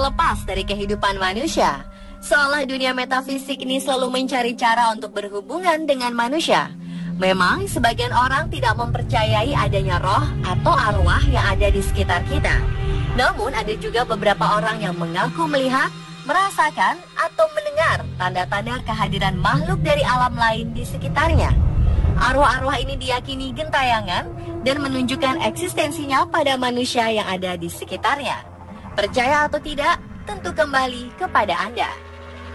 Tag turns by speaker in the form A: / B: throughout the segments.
A: lepas dari kehidupan manusia. Seolah dunia metafisik ini selalu mencari cara untuk berhubungan dengan manusia. Memang sebagian orang tidak mempercayai adanya roh atau arwah yang ada di sekitar kita. Namun ada juga beberapa orang yang mengaku melihat, merasakan, atau mendengar tanda-tanda kehadiran makhluk dari alam lain di sekitarnya. Arwah-arwah ini diyakini gentayangan dan menunjukkan eksistensinya pada manusia yang ada di sekitarnya. Percaya atau tidak, tentu kembali kepada Anda.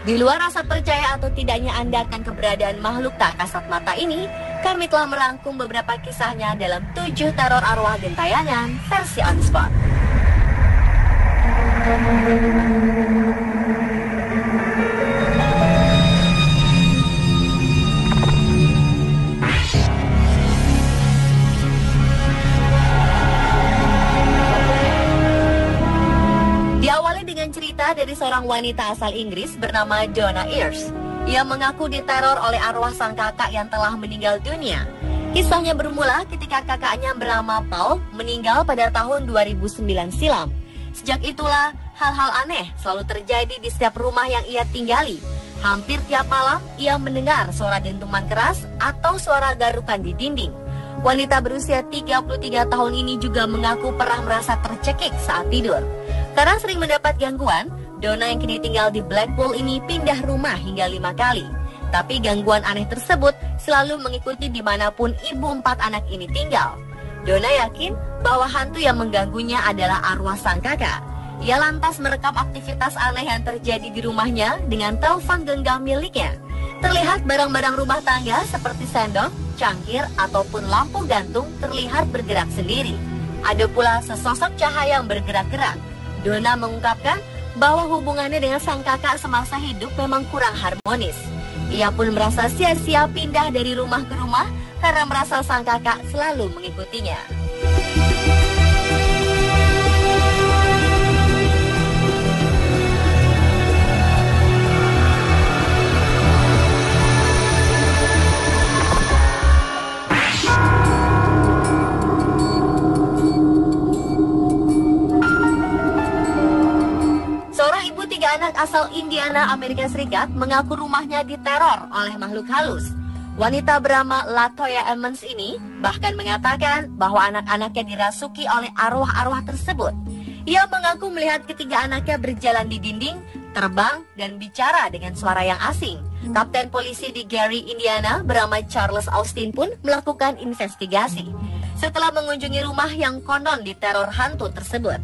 A: Di luar rasa percaya atau tidaknya Anda akan keberadaan makhluk tak kasat mata ini, kami telah merangkum beberapa kisahnya dalam 7 teror arwah gentayangan versi on spot. Diawali dengan cerita dari seorang wanita asal Inggris bernama Donna Ears. Ia mengaku diteror oleh arwah sang kakak yang telah meninggal dunia. Kisahnya bermula ketika kakaknya bernama Paul meninggal pada tahun 2009 silam. Sejak itulah, hal-hal aneh selalu terjadi di setiap rumah yang ia tinggali. Hampir tiap malam, ia mendengar suara dentuman keras atau suara garukan di dinding. Wanita berusia 33 tahun ini juga mengaku pernah merasa tercekik saat tidur. Karena sering mendapat gangguan, Donna yang kini tinggal di Blackpool ini pindah rumah hingga 5 kali. Tapi gangguan aneh tersebut selalu mengikuti dimanapun ibu 4 anak ini tinggal. Donna yakin bahwa hantu yang mengganggunya adalah arwah sang kakak. Ia lantas merekam aktivitas aneh yang terjadi di rumahnya dengan telepon genggam miliknya. Terlihat barang-barang rumah tangga seperti sendok, cangkir, ataupun lampu gantung terlihat bergerak sendiri. Ada pula sesosok cahaya yang bergerak-gerak. Donna mengungkapkan bahwa hubungannya dengan sang kakak semasa hidup memang kurang harmonis. Ia pun merasa sia-sia pindah dari rumah ke rumah karena merasa sang kakak selalu mengikutinya. Seorang ibu 3 anak asal Indiana, Amerika Serikat mengaku rumahnya diteror oleh makhluk halus. Wanita bernama Latoya Emmons ini bahkan mengatakan bahwa anak-anaknya dirasuki oleh arwah-arwah tersebut. Ia mengaku melihat ketiga anaknya berjalan di dinding, terbang, dan bicara dengan suara yang asing. Kapten polisi di Gary, Indiana bernama Charles Austin pun melakukan investigasi. Setelah mengunjungi rumah yang konon diteror hantu tersebut,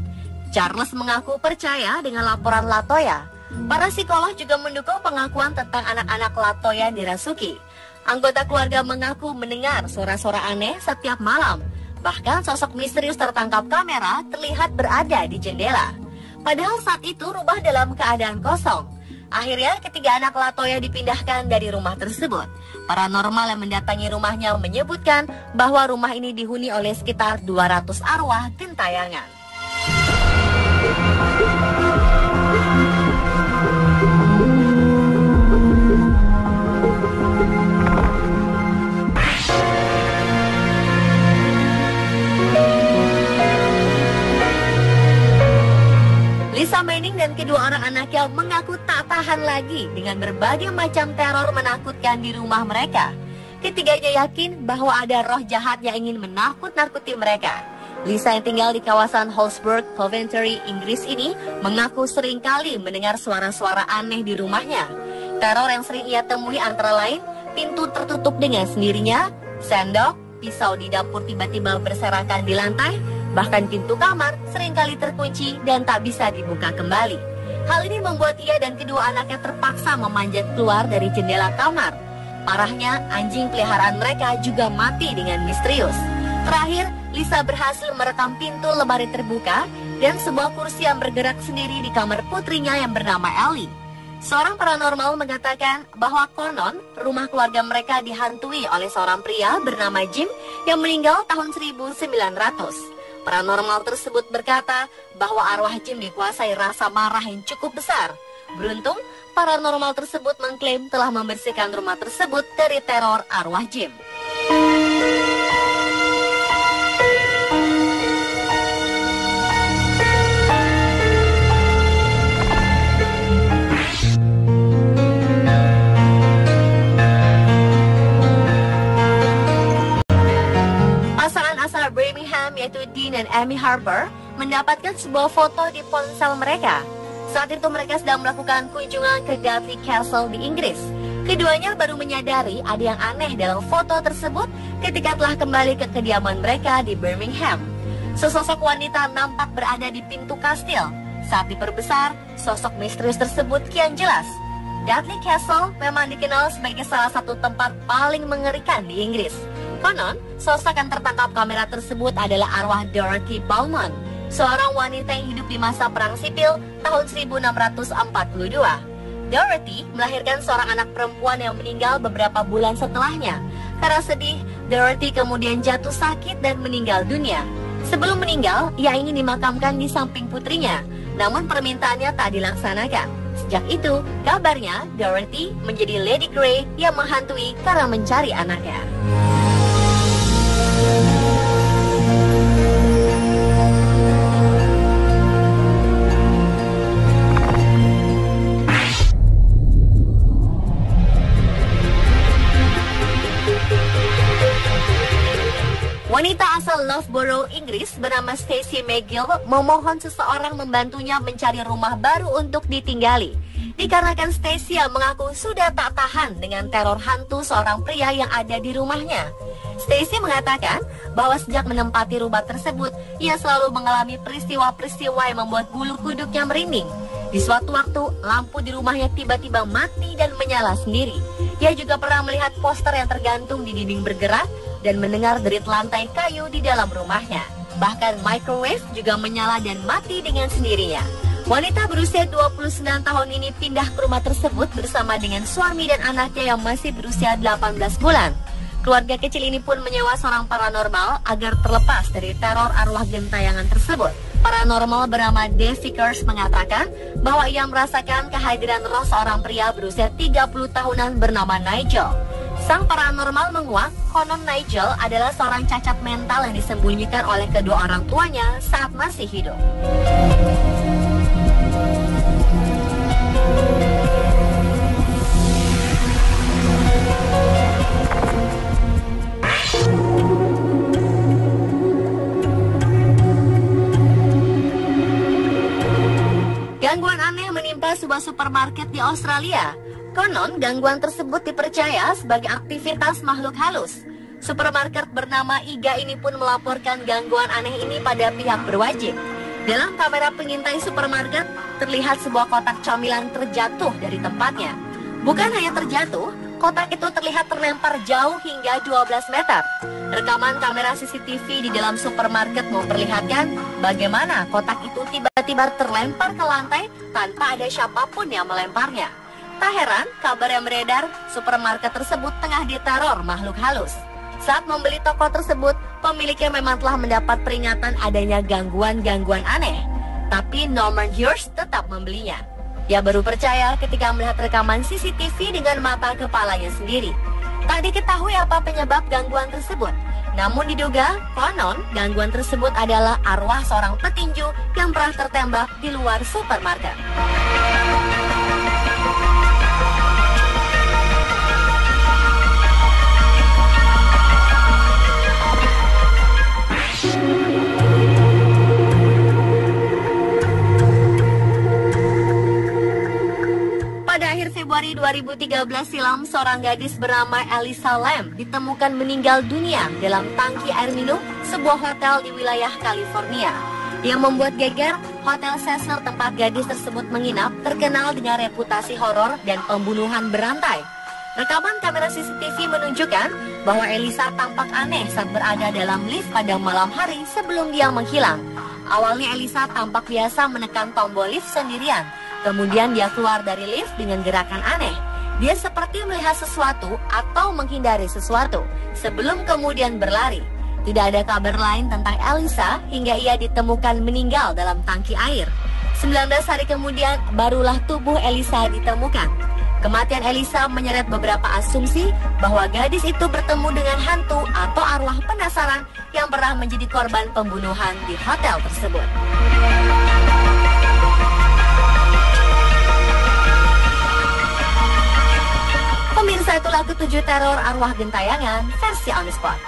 A: Charles mengaku percaya dengan laporan Latoya. Para psikolog juga mendukung pengakuan tentang anak-anak Latoya dirasuki. Anggota keluarga mengaku mendengar suara-suara aneh setiap malam. Bahkan sosok misterius tertangkap kamera terlihat berada di jendela. Padahal saat itu rumah dalam keadaan kosong. Akhirnya ketiga anak Latoya dipindahkan dari rumah tersebut. Paranormal yang mendatangi rumahnya menyebutkan bahwa rumah ini dihuni oleh sekitar 200 arwah gentayangan. Lisa Manning dan kedua orang anaknya mengaku tak tahan lagi dengan berbagai macam teror menakutkan di rumah mereka. Ketiganya yakin bahwa ada roh jahat yang ingin menakut-nakuti mereka. Lisa yang tinggal di kawasan Holsburg, Coventry, Inggris ini mengaku sering kali mendengar suara-suara aneh di rumahnya. Teror yang sering ia temui antara lain pintu tertutup dengan sendirinya, sendok, pisau di dapur tiba-tiba berserakan di lantai, bahkan pintu kamar seringkali terkunci dan tak bisa dibuka kembali. Hal ini membuat ia dan kedua anaknya terpaksa memanjat keluar dari jendela kamar. Parahnya, anjing peliharaan mereka juga mati dengan misterius. Terakhir, Lisa berhasil merekam pintu lemari terbuka dan sebuah kursi yang bergerak sendiri di kamar putrinya yang bernama Ellie. Seorang paranormal mengatakan bahwa konon rumah keluarga mereka dihantui oleh seorang pria bernama Jim yang meninggal tahun 1900. Paranormal tersebut berkata bahwa arwah Jim dikuasai rasa marah yang cukup besar. Beruntung, paranormal tersebut mengklaim telah membersihkan rumah tersebut dari teror arwah Jim. yaitu Dean dan Amy Harper, mendapatkan sebuah foto di ponsel mereka. Saat itu mereka sedang melakukan kunjungan ke Gatley Castle di Inggris. Keduanya baru menyadari ada yang aneh dalam foto tersebut ketika telah kembali ke kediaman mereka di Birmingham. Sesosok wanita nampak berada di pintu kastil. Saat diperbesar, sosok misterius tersebut kian jelas. Gatley Castle memang dikenal sebagai salah satu tempat paling mengerikan di Inggris. Konon, sosok yang tertangkap kamera tersebut adalah arwah Dorothy Beaumont, seorang wanita yang hidup di masa Perang Sipil tahun 1642. Dorothy melahirkan seorang anak perempuan yang meninggal beberapa bulan setelahnya. Karena sedih, Dorothy kemudian jatuh sakit dan meninggal dunia. Sebelum meninggal, ia ingin dimakamkan di samping putrinya, namun permintaannya tak dilaksanakan. Sejak itu, kabarnya Dorothy menjadi Lady Grey yang menghantui karena mencari anaknya. Wanita asal Loughborough, Inggris bernama Stacey McGill memohon seseorang membantunya mencari rumah baru untuk ditinggali. Dikarenakan Stacey mengaku sudah tak tahan dengan teror hantu seorang pria yang ada di rumahnya. Stacey mengatakan bahwa sejak menempati rumah tersebut, ia selalu mengalami peristiwa-peristiwa yang membuat bulu kuduknya merinding. Di suatu waktu, lampu di rumahnya tiba-tiba mati dan menyala sendiri. Ia juga pernah melihat poster yang tergantung di dinding bergerak dan mendengar derit lantai kayu di dalam rumahnya. Bahkan microwave juga menyala dan mati dengan sendirinya. Wanita berusia 29 tahun ini pindah ke rumah tersebut bersama dengan suami dan anaknya yang masih berusia 18 bulan. Keluarga kecil ini pun menyewa seorang paranormal agar terlepas dari teror arwah gentayangan tersebut. Paranormal bernama Dave Vickers mengatakan bahwa ia merasakan kehadiran roh seorang pria berusia 30 tahunan bernama Nigel. Sang paranormal menguak, konon Nigel adalah seorang cacat mental yang disembunyikan oleh kedua orang tuanya saat masih hidup. Gangguan aneh menimpa sebuah supermarket di Australia. Konon, gangguan tersebut dipercaya sebagai aktivitas makhluk halus. Supermarket bernama Iga ini pun melaporkan gangguan aneh ini pada pihak berwajib. Dalam kamera pengintai supermarket, terlihat sebuah kotak camilan terjatuh dari tempatnya. Bukan hanya terjatuh, kotak itu terlihat terlempar jauh hingga 12 meter. Rekaman kamera CCTV di dalam supermarket memperlihatkan bagaimana kotak itu tiba-tiba terlempar ke lantai tanpa ada siapapun yang melemparnya. Tak heran, kabar yang beredar, supermarket tersebut tengah diteror makhluk halus. Saat membeli toko tersebut, pemiliknya memang telah mendapat peringatan adanya gangguan-gangguan aneh. Tapi Norman Hughes tetap membelinya. Ia baru percaya ketika melihat rekaman CCTV dengan mata kepalanya sendiri. Tak diketahui apa penyebab gangguan tersebut. Namun diduga, konon gangguan tersebut adalah arwah seorang petinju yang pernah tertembak di luar supermarket. Februari 2013 silam, seorang gadis bernama Elisa Lam ditemukan meninggal dunia dalam tangki air minum sebuah hotel di wilayah California. Yang membuat geger, Hotel Cecil tempat gadis tersebut menginap terkenal dengan reputasi horor dan pembunuhan berantai. Rekaman kamera CCTV menunjukkan bahwa Elisa tampak aneh saat berada dalam lift pada malam hari sebelum dia menghilang. Awalnya Elisa tampak biasa menekan tombol lift sendirian. Kemudian dia keluar dari lift dengan gerakan aneh. Dia seperti melihat sesuatu atau menghindari sesuatu sebelum kemudian berlari. Tidak ada kabar lain tentang Elisa hingga ia ditemukan meninggal dalam tangki air. 19 hari kemudian barulah tubuh Elisa ditemukan. Kematian Elisa menyeret beberapa asumsi bahwa gadis itu bertemu dengan hantu atau arwah penasaran yang pernah menjadi korban pembunuhan di hotel tersebut. Pemirsa, itulah ketujuh teror arwah gentayangan versi On The Spot.